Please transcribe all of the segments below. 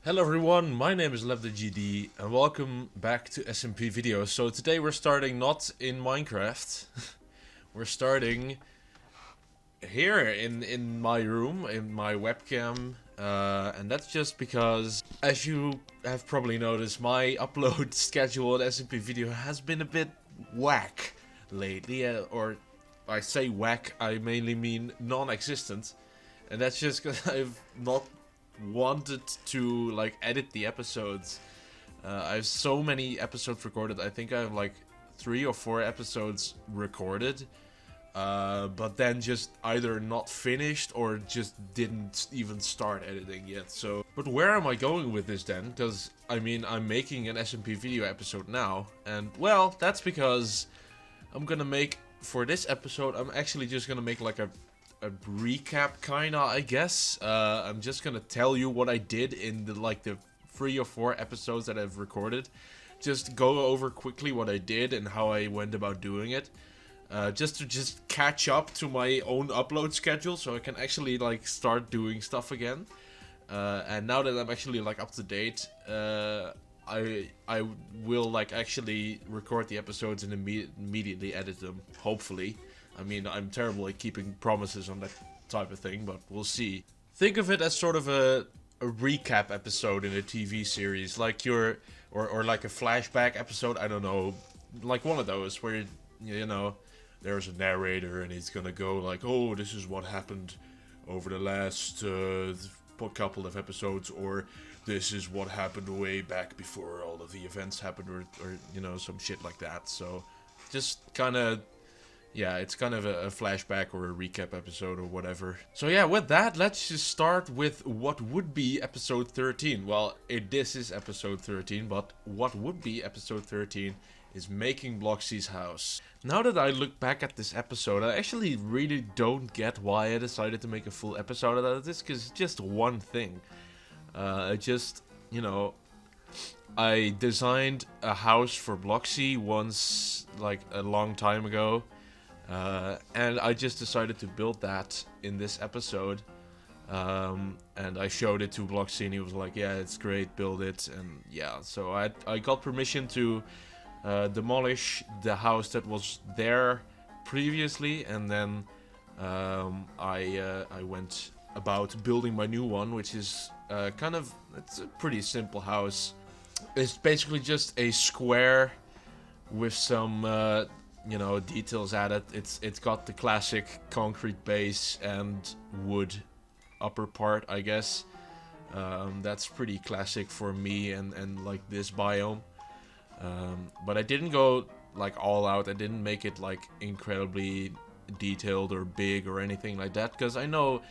Hello everyone, my name is LevTheGD and welcome back to SMPvideo. So today we're starting not in Minecraft, we're starting here in my room, in my webcam, and that's just because, as you have probably noticed, my upload schedule at SMPvideo has been a bit whack lately, or I say whack, I mainly mean non-existent, and that's just because I've not wanted to like edit the episodes. I have so many episodes recorded. I think I have like 3 or 4 episodes recorded, but then just either not finished or just didn't even start editing yet. So, but where am I going with this then? Because I mean, I'm making an SMPvideo episode now, and well, that's because I'm gonna make, for this episode, I'm actually just gonna make like a recap kinda, I guess. I'm just gonna tell you what I did in the 3 or 4 episodes that I've recorded. Just go over quickly what I did and how I went about doing it. Just to catch up to my own upload schedule so I can actually like start doing stuff again. And now that I'm actually like up to date, I will like actually record the episodes and immediately edit them, hopefully. I mean, I'm terrible at keeping promises on that type of thing, but we'll see. Think of it as sort of a recap episode in a TV series, like or like a flashback episode, I don't know, like one of those where, you know, there's a narrator and he's gonna go like, oh, this is what happened over the last couple of episodes, or this is what happened way back before all of the events happened, or you know, some shit like that. So just kind of, yeah, it's kind of a flashback or a recap episode or whatever. So yeah, with that, let's just start with what would be episode 13. Well, this is episode 13, but what would be episode 13 is making Bloxy's house. Now that I look back at this episode, I actually really don't get why I decided to make a full episode out of this, because it's just one thing. You know, I designed a house for Bloxy once, like a long time ago. And I just decided to build that in this episode, and I showed it to Bloxy and he was like, yeah, it's great, build it. And yeah, so I got permission to demolish the house that was there previously, and then I went about building my new one, which is it's a pretty simple house. It's basically just a square with some you know, details added. It's got the classic concrete base and wood upper part, I guess. That's pretty classic for me and like this biome. But I didn't go like all out. I didn't make it like incredibly detailed or big or anything like that, because I know,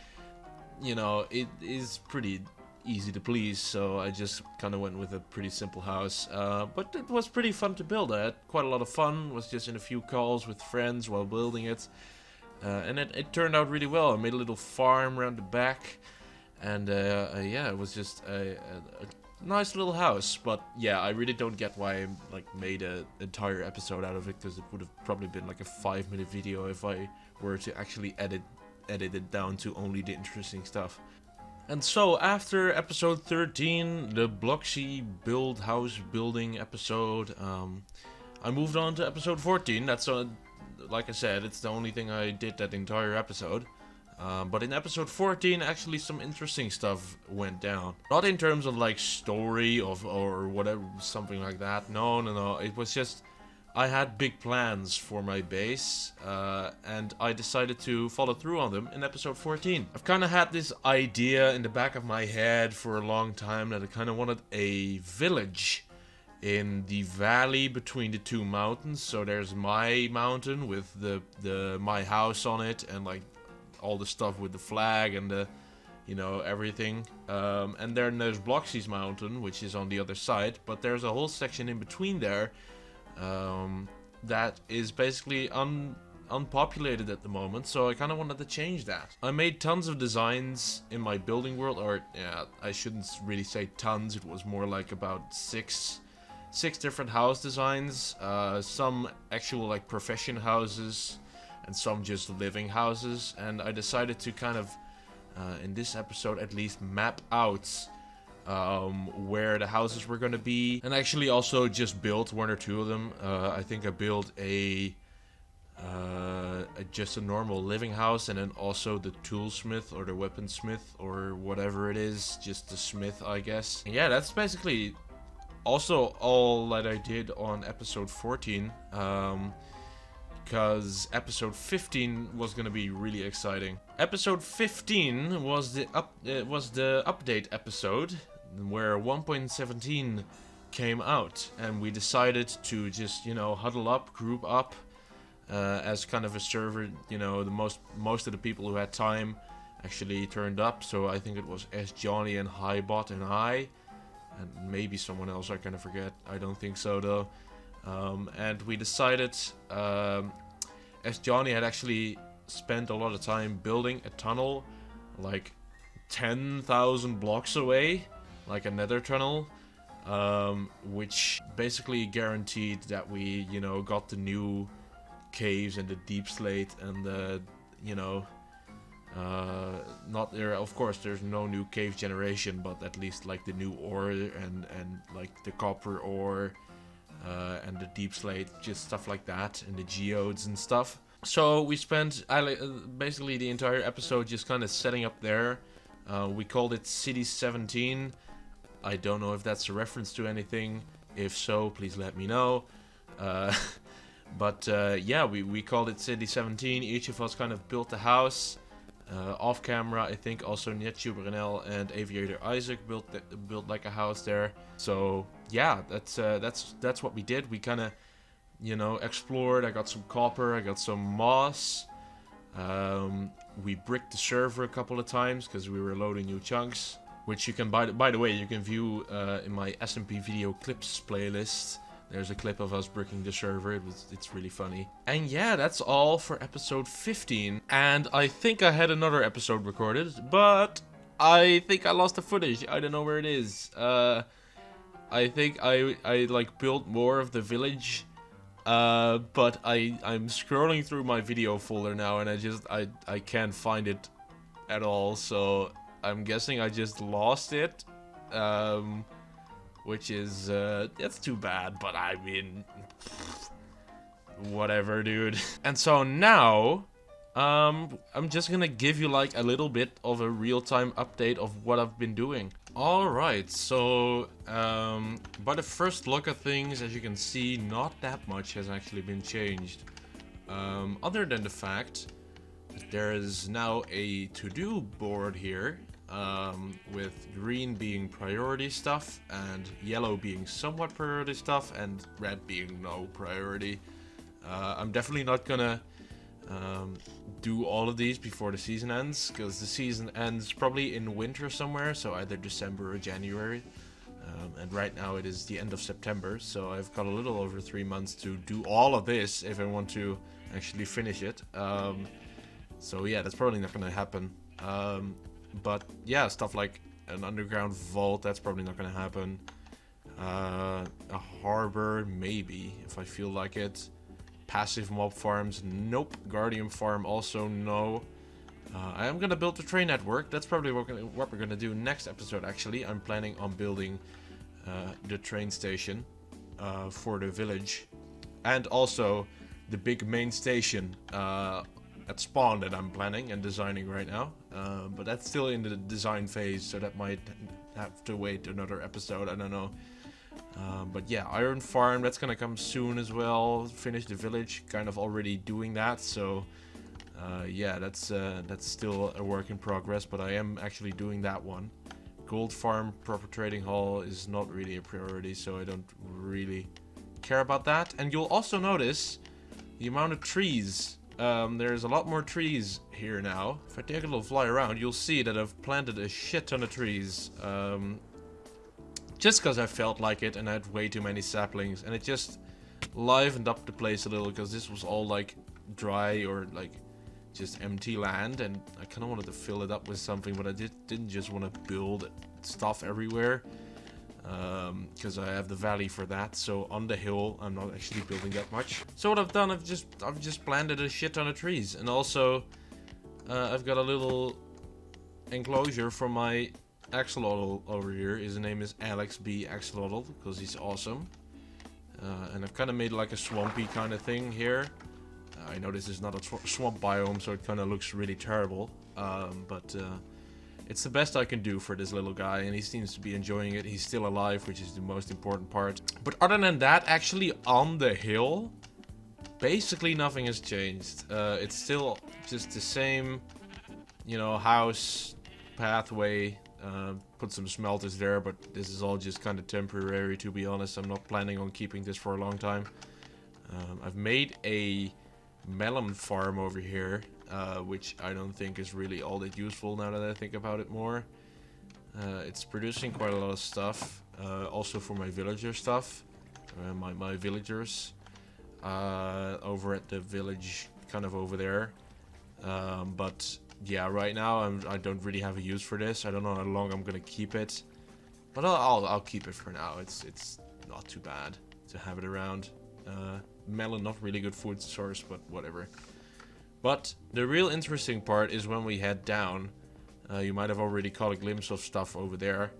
you know, it is pretty easy to please, so I just kind of went with a pretty simple house, but it was pretty fun to build. I had quite a lot of fun, was just in a few calls with friends while building it, and it turned out really well. I made a little farm around the back, and yeah, it was just a nice little house. But yeah, I really don't get why I like made an entire episode out of it, because it would have probably been like a 5-minute video if I were to actually edit it down to only the interesting stuff. And so, after episode 13, the Bloxy build house building episode, I moved on to episode 14. That's, like I said, it's the only thing I did that entire episode. But in episode 14, actually some interesting stuff went down. Not in terms of, like, story or whatever, something like that. No. It was just, I had big plans for my base, and I decided to follow through on them in episode 14. I've kind of had this idea in the back of my head for a long time that I kind of wanted a village in the valley between the 2 mountains. So there's my mountain with my house on it, and like all the stuff with the flag and the, you know, everything. And then there's Bloxy's mountain, which is on the other side, but there's a whole section in between there that is basically unpopulated at the moment, so I kind of wanted to change that. I made tons of designs in my building world, or yeah, I shouldn't really say tons, it was more like about six different house designs, some actual like profession houses and some just living houses, and I decided to kind of in this episode at least map out where the houses were gonna be, and actually also just built one or two of them. I think I built just a normal living house, and then also the toolsmith or the weaponsmith or whatever it is, just the smith, I guess. And yeah, that's basically also all that I did on episode 14, because episode 15 was gonna be really exciting. Episode 15 was the update episode where 1.17 came out, and we decided to just, you know, huddle up, group up as kind of a server. You know, most of the people who had time actually turned up, so I think it was S Johnny and Highbot and I, and maybe someone else, I kind of forget. I don't think so though. And we decided, as Johnny had actually spent a lot of time building a tunnel like 10,000 blocks away, like a nether tunnel, which basically guaranteed that we, you know, got the new caves and the deep slate and the, you know, not there, of course there's no new cave generation, but at least like the new ore and like the copper ore, and the deep slate, just stuff like that, and the geodes and stuff. So we spent basically the entire episode just kind of setting up there. We called it City 17. I don't know if that's a reference to anything. If so, please let me know. But yeah, we called it City 17. Each of us kind of built a house. Off camera, I think also NetTuber and Aviator Isaac built like a house there. So yeah, that's what we did. We kind of, you know, explored. I got some copper, I got some moss. We bricked the server a couple of times because we were loading new chunks, which you can, by the way, you can view in my SMPvideo clips playlist. There's a clip of us bricking the server. It's really funny. And yeah, that's all for episode 15. And I think I had another episode recorded, but I think I lost the footage. I don't know where it is. I think I like built more of the village, but I'm scrolling through my video folder now, and I can't find it at all. So I'm guessing I just lost it. Which is, that's too bad, but I mean, whatever, dude. And so now, I'm just gonna give you like a little bit of a real-time update of what I've been doing. Alright, so, by the first look at things, as you can see, not that much has actually been changed. Other than the fact that there is now a to-do board here. With green being priority stuff and yellow being somewhat priority stuff and red being no priority. I'm definitely not gonna do all of these before the season ends, because the season ends probably in winter somewhere, so either December or January. And right now it is the end of September, so I've got a little over 3 months to do all of this if I want to actually finish it. So yeah, that's probably not gonna happen. But yeah, stuff like an underground vault, that's probably not gonna happen. A harbor, maybe, if I feel like it. Passive mob farms, nope. Guardian farm, also no. I am gonna build the train network. That's probably what we're gonna do next episode, actually. I'm planning on building the train station for the village. And also the big main station at spawn that I'm planning and designing right now. But that's still in the design phase, so that might have to wait another episode, I don't know. But yeah, iron farm, that's gonna come soon as well. Finish the village, kind of already doing that, so yeah, that's still a work in progress, but I am actually doing that one. Gold farm, proper trading hall is not really a priority, so I don't really care about that. And you'll also notice the amount of trees. There's a lot more trees here now. If I take a little fly around, you'll see that I've planted a shit ton of trees. Just because I felt like it, and I had way too many saplings, and it just livened up the place a little, because this was all like dry or like just empty land, and I kind of wanted to fill it up with something, but I didn't just want to build stuff everywhere, because I have the valley for that. So on the hill, I'm not actually building that much. So what I've done, I've just planted a shit ton of trees, and also I've got a little enclosure for my axolotl over here. His name is Alex B. Axolotl because he's awesome. And I've kind of made like a swampy kind of thing here. I know this is not a swamp biome, so it kind of looks really terrible. But it's the best I can do for this little guy, and he seems to be enjoying it. He's still alive, which is the most important part. But other than that, actually on the hill, basically nothing has changed. It's still just the same, you know, house, pathway. Put some smelters there, but this is all just kind of temporary, to be honest. I'm not planning on keeping this for a long time. I've made a melon farm over here, which I don't think is really all that useful now that I think about it more. It's producing quite a lot of stuff, also for my villager stuff, my villagers over at the village, kind of over there. But yeah, right now I don't really have a use for this. I don't know how long I'm gonna keep it, but I'll keep it for now. It's not too bad to have it around. Melon, not really good food source, but whatever. But the real interesting part is when we head down. You might have already caught a glimpse of stuff over there.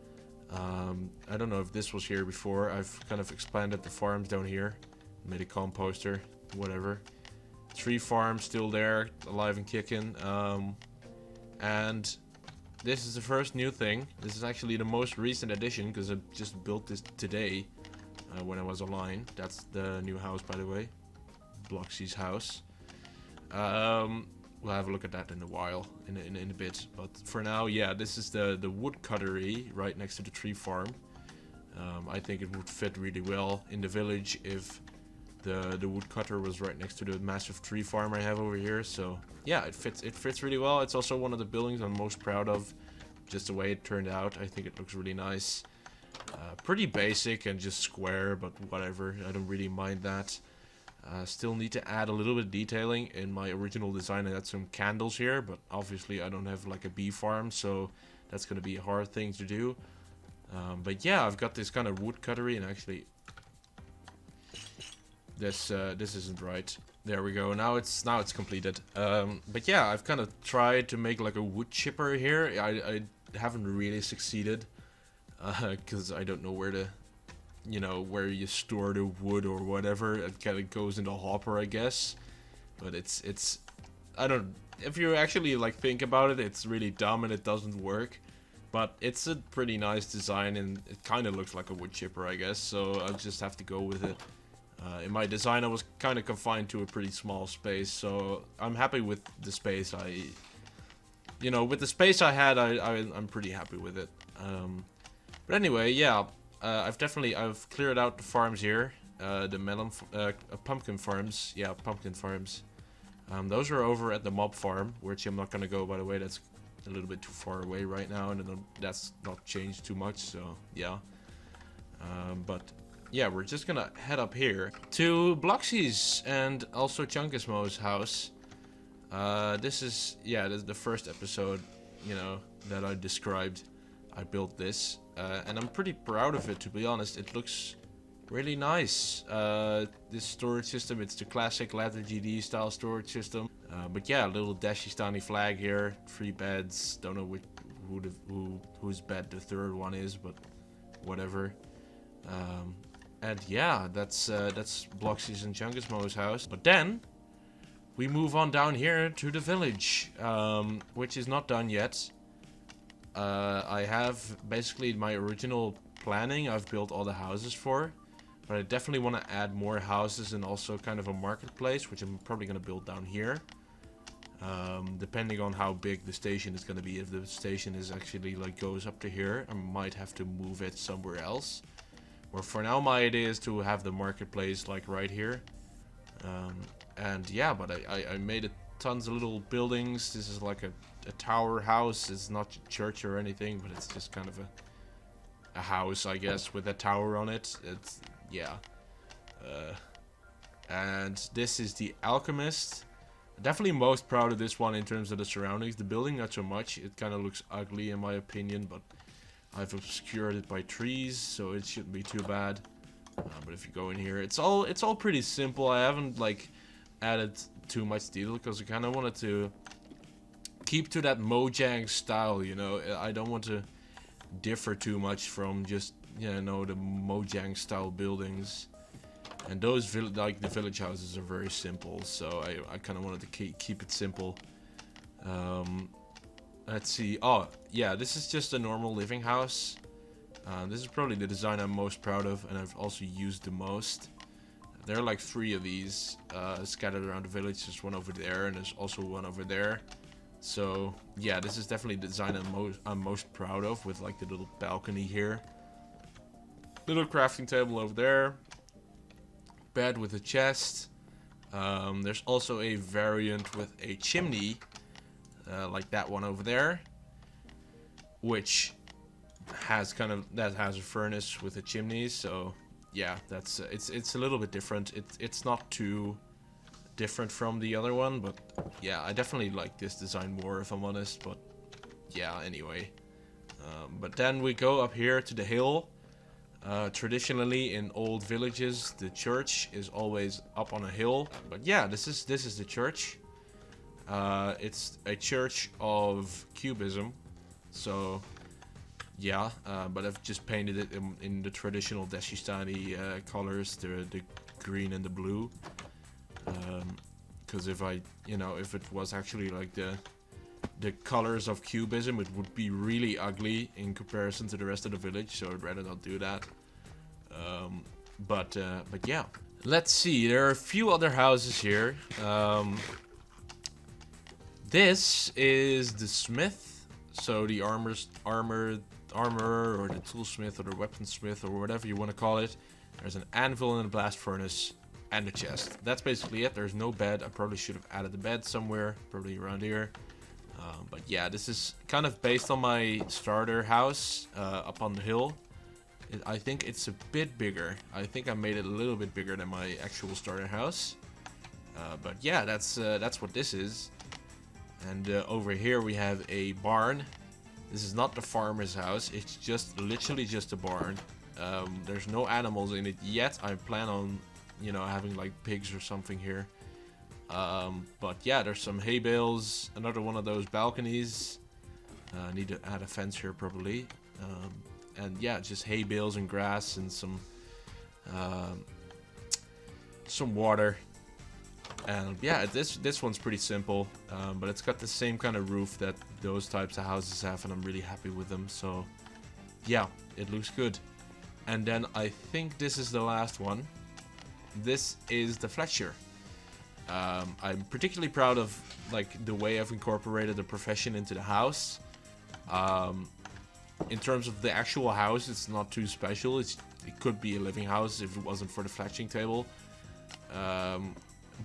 I don't know if this was here before. I've kind of expanded the farms down here. Made a composter, whatever. 3 farms still there, alive and kicking. And this is the first new thing. This is actually the most recent addition because I just built this today when I was online. That's the new house, by the way. Bloxy's house. We'll have a look at that in a while, in a bit. But for now, yeah, this is the wood cuttery right next to the tree farm. I think it would fit really well in the village if the woodcutter was right next to the massive tree farm I have over here. So yeah, it fits really well. It's also one of the buildings I'm most proud of, just the way it turned out. I think it looks really nice. Pretty basic and just square, but whatever, I don't really mind that. Still need to add a little bit of detailing. In my original design I had some candles here, but obviously I don't have like a bee farm, so that's gonna be a hard thing to do. But yeah, I've got this kind of wood cuttery, and actually this isn't right. There we go. Now it's completed. But yeah, I've kind of tried to make like a wood chipper here. I haven't really succeeded because I don't know where to, you know, where you store the wood or whatever. It kind of goes in the hopper, I guess. But it's I don't. If you actually like think about it, it's really dumb and it doesn't work. But it's a pretty nice design, and it kind of looks like a wood chipper, I guess. So I'll just have to go with it. In my design, I was kind of confined to a pretty small space, so I'm happy with the space with the space I had, I'm pretty happy with it. But anyway, yeah, I've cleared out the farms here, the pumpkin farms, yeah, pumpkin farms. Those are over at the mob farm, which I'm not gonna go, by the way. That's a little bit too far away right now, and that's not changed too much, so yeah. But yeah, we're just gonna head up here to Bloxy's and also Chunkismo's house. This is the first episode, you know, that I described. I built this, and I'm pretty proud of it, to be honest. It looks really nice. This storage system, it's the classic ladder GD style storage system. But yeah, a little Dashistani flag here, 3 beds. Don't know whose bed the 3rd one is, but whatever. And yeah, that's Bloxy's and Chunkismo's house. But then we move on down here to the village, which is not done yet. I have basically my original planning. I've built all the houses for, but I definitely want to add more houses and also kind of a marketplace, which I'm probably going to build down here. Depending on how big the station is going to be. If the station is actually like goes up to here, I might have to move it somewhere else. Or for now, my idea is to have the marketplace like right here. And yeah, but I made tons of little buildings. This is like a tower house. It's not a church or anything, but it's just kind of a house, I guess, with a tower on it. It's, yeah. And this is the Alchemist. Definitely most proud of this one in terms of the surroundings. The building, not so much. It kind of looks ugly in my opinion, but I've obscured it by trees, so it shouldn't be too bad. But if you go in here, it's all pretty simple. I haven't like added too much detail because I kind of wanted to keep to that Mojang style, you know. I don't want to differ too much from just, you know, the Mojang style buildings. And those like the village houses are very simple, so I kind of wanted to keep it simple. Let's see. Oh yeah, this is just a normal living house. This is probably the design I'm most proud of, and I've also used the most. There are like 3 of these scattered around the village. There's one over there, and there's also one over there. So yeah, this is definitely the design I'm most proud of, with like the little balcony here. Little crafting table over there. Bed with a chest. There's also a variant with a chimney, like that one over there, which has has a furnace with a chimney. So yeah, that's it's a little bit different. It's not too different from the other one, but yeah, I definitely like this design more, if I'm honest. But yeah, anyway. But then we go up here to the hill. Traditionally in old villages, the church is always up on a hill. But yeah, this is the church. It's a church of Cubism. So yeah, but I've just painted it in the traditional Dashistani colors, the green and the blue. Because if it was actually like the colors of Cubism, it would be really ugly in comparison to the rest of the village, so I'd rather not do that. But yeah, let's see. There are a few other houses here. This is the smith, so the armor or the toolsmith or the weaponsmith or whatever you want to call it. There's an anvil and a blast furnace and a chest. That's basically it. There's no bed. I probably should have added the bed somewhere, probably around here. But yeah, this is kind of based on my starter house up on the hill. I think it's a bit bigger. I think I made it a little bit bigger than my actual starter house. But yeah, that's what this is. And over here we have a barn. This is not the farmer's house. It's just literally just a barn. There's no animals in it yet. I plan on, having like pigs or something here. But yeah, there's some hay bales. Another one of those balconies. I need to add a fence here probably. And yeah, just hay bales and grass and some water. And yeah, this one's pretty simple, but it's got the same kind of roof that those types of houses have, and I'm really happy with them. So yeah, it looks good. And then I think this is the last one. This is the Fletcher. I'm particularly proud of like the way I've incorporated the profession into the house. In terms of the actual house, it's not too special. It could be a living house if it wasn't for the fletching table.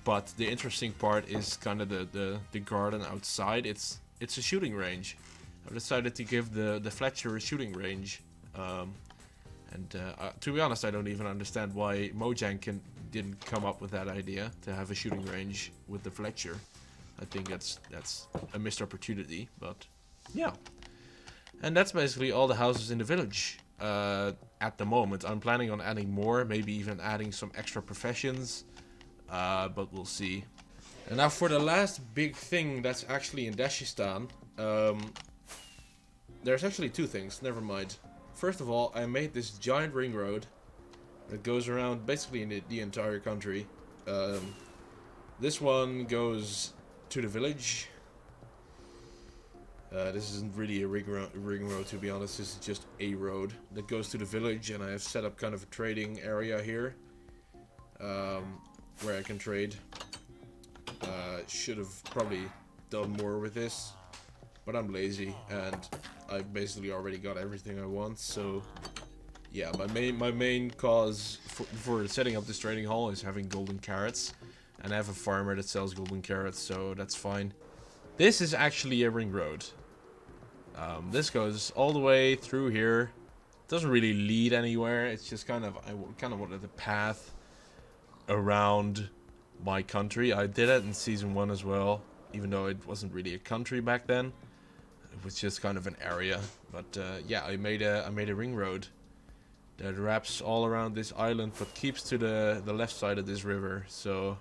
But the interesting part is kind of the garden outside. It's a shooting range. I've decided to give the Fletcher a shooting range. To be honest, I don't even understand why Mojang didn't come up with that idea to have a shooting range with the Fletcher. I think that's a missed opportunity, but yeah. And that's basically all the houses in the village at the moment. I'm planning on adding more, maybe even adding some extra professions, but we'll see. And now for the last big thing that's actually in Dashistan, there's actually 2 things, never mind. First of all, I made this giant ring road that goes around basically in the entire country. This one goes to the village. This isn't really a ring road, to be honest. This is just a road that goes to the village, and I have set up kind of a trading area here where I can trade. Should have probably done more with this, but I'm lazy and I've basically already got everything I want. So yeah, my main cause for setting up this trading hall is having golden carrots, and I have a farmer that sells golden carrots, so that's fine. This is actually a ring road. This goes all the way through here. Doesn't really lead anywhere. It's just I kind of wanted a path around my country. I did it in season 1 as well, even though it wasn't really a country back then. It was just kind of an area. But yeah, I made a ring road that wraps all around this island, but keeps to the left side of this river. So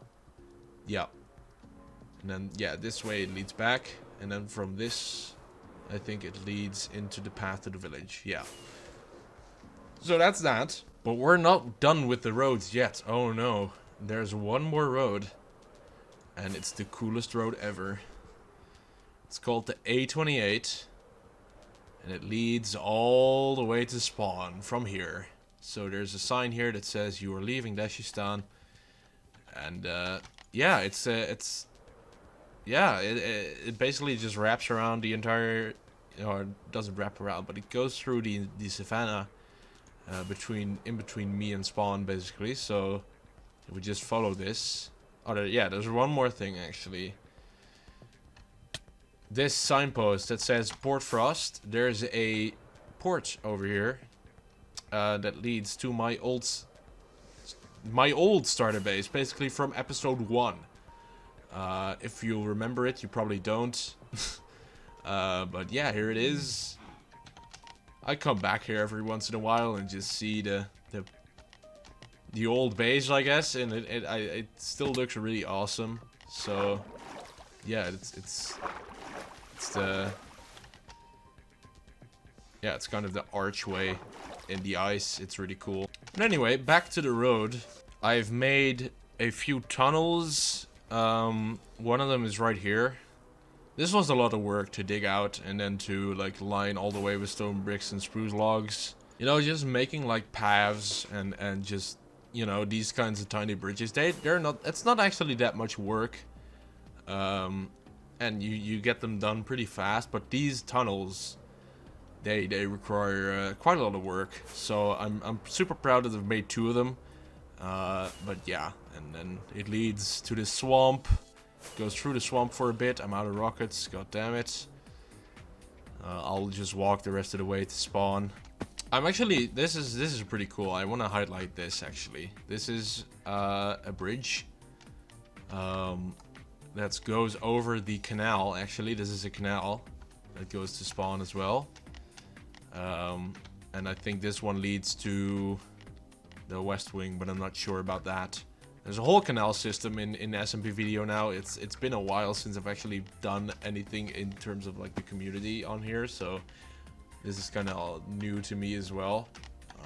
yeah, and then yeah, this way it leads back, and then from this I think it leads into the path to the village. Yeah. So that's that. But we're not done with the roads yet. Oh no. There's one more road. And it's the coolest road ever. It's called the A28. And it leads all the way to spawn from here. So there's a sign here that says you are leaving Dashistan. And yeah, it basically just wraps around the entire, or it doesn't wrap around, but it goes through the savannah in between me and spawn basically. So if we just follow this, there's one more thing actually. This signpost that says Port Frost. There's a port over here that leads to my old starter base, basically from episode 1. If you remember it, you probably don't. But yeah, here it is. I come back here every once in a while and just see the old base, I guess, and it still looks really awesome. So yeah, it's kind of the archway in the ice. It's really cool. But anyway, back to the road. I've made a few tunnels. One of them is right here. This was a lot of work to dig out and then to like line all the way with stone bricks and spruce logs. You know, just making like paths and just, you know, these kinds of tiny bridges. It's not actually that much work. And you get them done pretty fast, but these tunnels, they require quite a lot of work. So I'm super proud that I've made 2 of them. But yeah, and then it leads to this swamp. Goes through the swamp for a bit. I'm out of rockets. God damn it. I'll just walk the rest of the way to spawn. This is pretty cool. I want to highlight this actually. This is a bridge. That goes over the canal. Actually, this is a canal that goes to spawn as well. And I think this one leads to the west wing, but I'm not sure about that. There's a whole canal system in SMPvideo now. It's been a while since I've actually done anything in terms of like the community on here, so this is kind of new to me as well.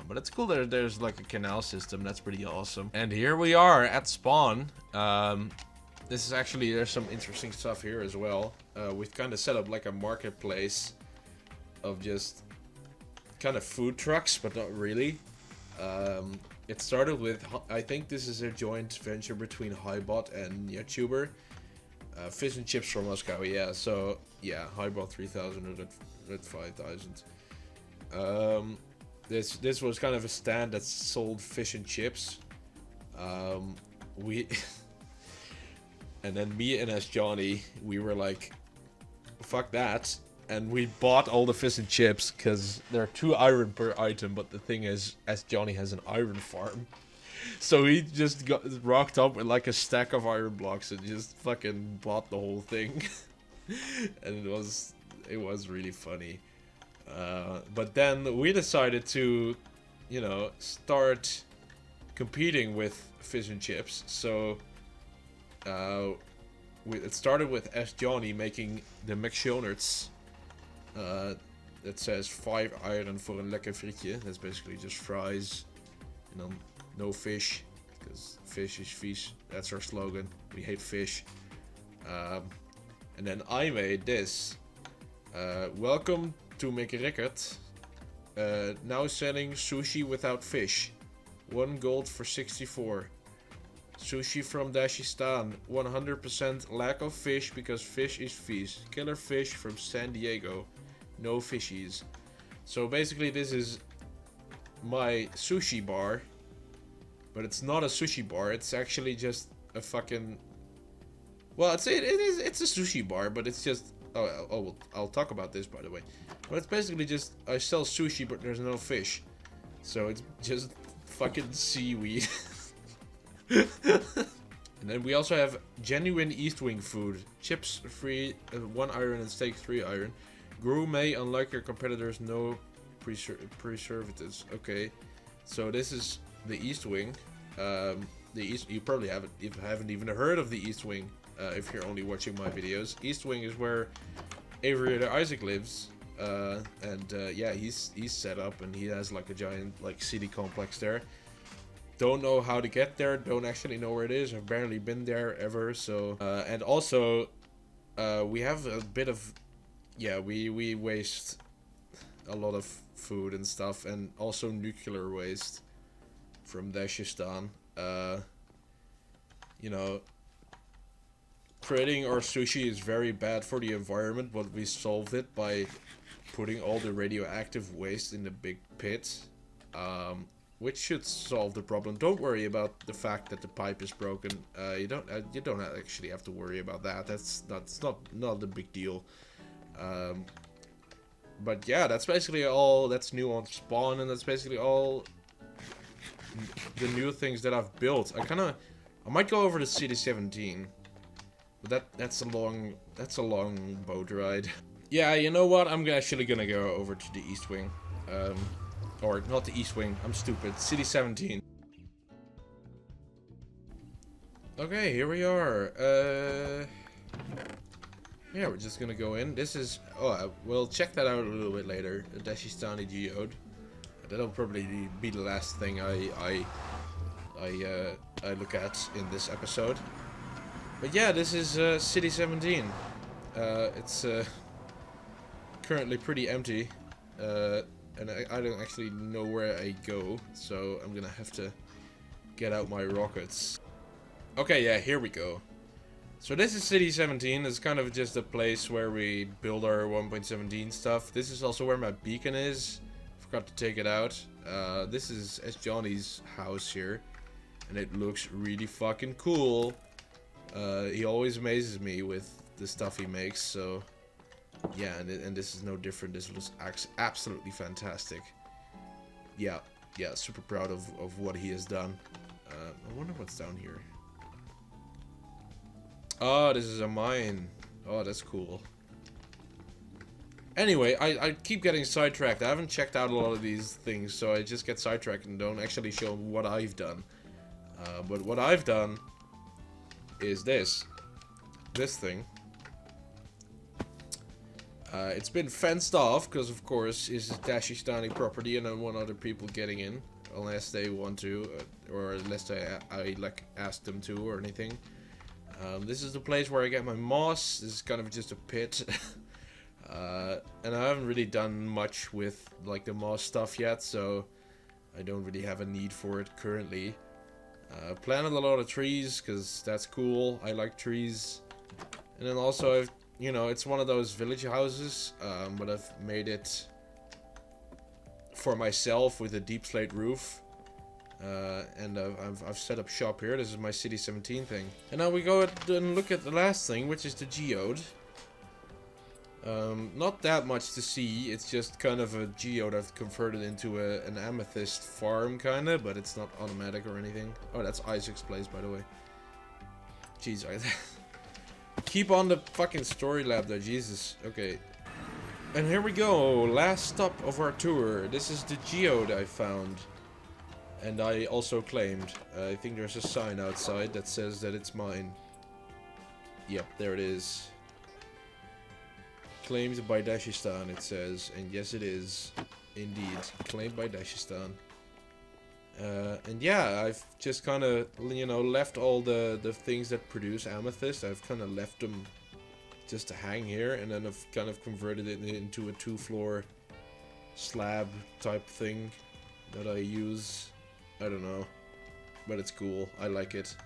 But it's cool that there's like a canal system. That's pretty awesome. And here we are at spawn. This is actually, there's some interesting stuff here as well. We've kind of set up like a marketplace of just kind of food trucks, but not really. It started with, I think this is a joint venture between Highbot and YouTuber. Fish and chips from Moscow, yeah. So yeah, Highbot 3000 at 5000. This was kind of a stand that sold fish and chips. And then me and S Johnny, we were like, fuck that. And we bought all the fish and chips because there are 2 iron per item. But the thing is, S Johnny has an iron farm. So he just rocked up with like a stack of iron blocks and just fucking bought the whole thing. And it was really funny. But then we decided to, you know, start competing with fish and chips. So it started with S Johnny making the McShonerts. That says 5 iron voor een lekker frietje. That's basically just fries. You know, no fish, because fish is vies. That's our slogan. We hate fish. And then I made this. Welcome to McRickert. Now selling sushi without fish. 1 gold for 64. Sushi from Dashistan. 100% lack of fish because fish is vies. Killer fish from San Diego. No fishies. So basically this is my sushi bar. But it's not a sushi bar. It's actually just a fucking... Well, it's a sushi bar, but it's just... Oh, I'll talk about this, by the way. But it's basically just... I sell sushi, but there's no fish. So it's just fucking seaweed. And then we also have genuine East Wing food. Chips free, 1 iron and steak 3 iron. Gourmet, unlike your competitors, no preservatives. Okay, so this is the East Wing. You probably haven't even heard of the East Wing if you're only watching my videos. East Wing is where Avery the Isaac lives. Yeah, he's set up and he has like a giant like city complex there. Don't know how to get there, don't actually know where it is, I've barely been there ever, so and also we have a bit of, yeah, we waste a lot of food and stuff, and also nuclear waste from Dashistan. You know, creating our sushi is very bad for the environment, but we solved it by putting all the radioactive waste in the big pit, which should solve the problem. Don't worry about the fact that the pipe is broken. You don't actually have to worry about that. That's not a big deal. But yeah, that's basically all that's new on Spawn, and that's basically all the new things that I've built. I might go over to City 17, but that's a long boat ride. Yeah, you know what? I'm actually gonna go over to the East Wing, or not the East Wing. I'm stupid. City 17. Okay, here we are. Yeah, we're just gonna go in. This is... Oh, we'll check that out a little bit later. The Dashistani geode. That'll probably be the last thing I look at in this episode. But yeah, this is City 17. It's currently pretty empty. And I don't actually know where I go. So I'm gonna have to get out my rockets. Okay, yeah, here we go. So this is City 17, it's kind of just a place where we build our 1.17 stuff. This is also where my beacon is. Forgot to take it out. This is S. Johnny's house here. And it looks really fucking cool. He always amazes me with the stuff he makes, so... Yeah, and this is no different. This looks absolutely fantastic. Yeah, super proud of what he has done. I wonder what's down here. Oh, this is a mine. Oh, that's cool. Anyway, I keep getting sidetracked. I haven't checked out a lot of these things, so I just get sidetracked and don't actually show what I've done. But what I've done is this thing. It's been fenced off, because of course it's a Dashistani property and I don't want other people getting in. Unless they want to, or unless I like ask them to or anything. This is the place where I get my moss. This is kind of just a pit. And I haven't really done much with like the moss stuff yet, so I don't really have a need for it currently. Planted a lot of trees, because that's cool. I like trees. And then also, you know, it's one of those village houses, but I've made it for myself with a deep slate roof. And I've set up shop here. This is my City 17 thing. And now we go and look at the last thing, which is the geode. Not that much to see. It's just kind of a geode I've converted into an amethyst farm, kinda, but it's not automatic or anything. Oh, that's Isaac's place, by the way. Jeez, keep on the fucking story lab there, Jesus. Okay. And here we go. Last stop of our tour. This is the geode I found. And I also claimed. I think there's a sign outside that says that it's mine. Yep, there it is. Claimed by Dashistan, it says. And yes, it is. Indeed. Claimed by Dashistan. And yeah, I've just kind of, you know, left all the things that produce amethyst. I've kind of left them just to hang here. And then I've kind of converted it into a 2-floor slab type thing that I use. I don't know, but it's cool. I like it.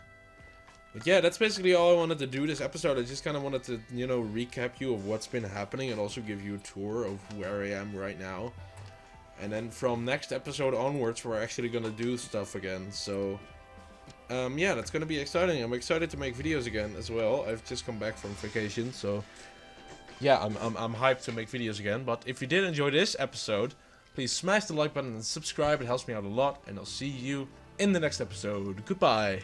But yeah, that's basically all I wanted to do this episode. I just kind of wanted to, you know, recap you of what's been happening and also give you a tour of where I am right now. And then from next episode onwards, we're actually gonna do stuff again. So, yeah, that's gonna be exciting. I'm excited to make videos again as well. I've just come back from vacation, so yeah, I'm hyped to make videos again. But if you did enjoy this episode, please smash the like button and subscribe. It helps me out a lot. And I'll see you in the next episode. Goodbye.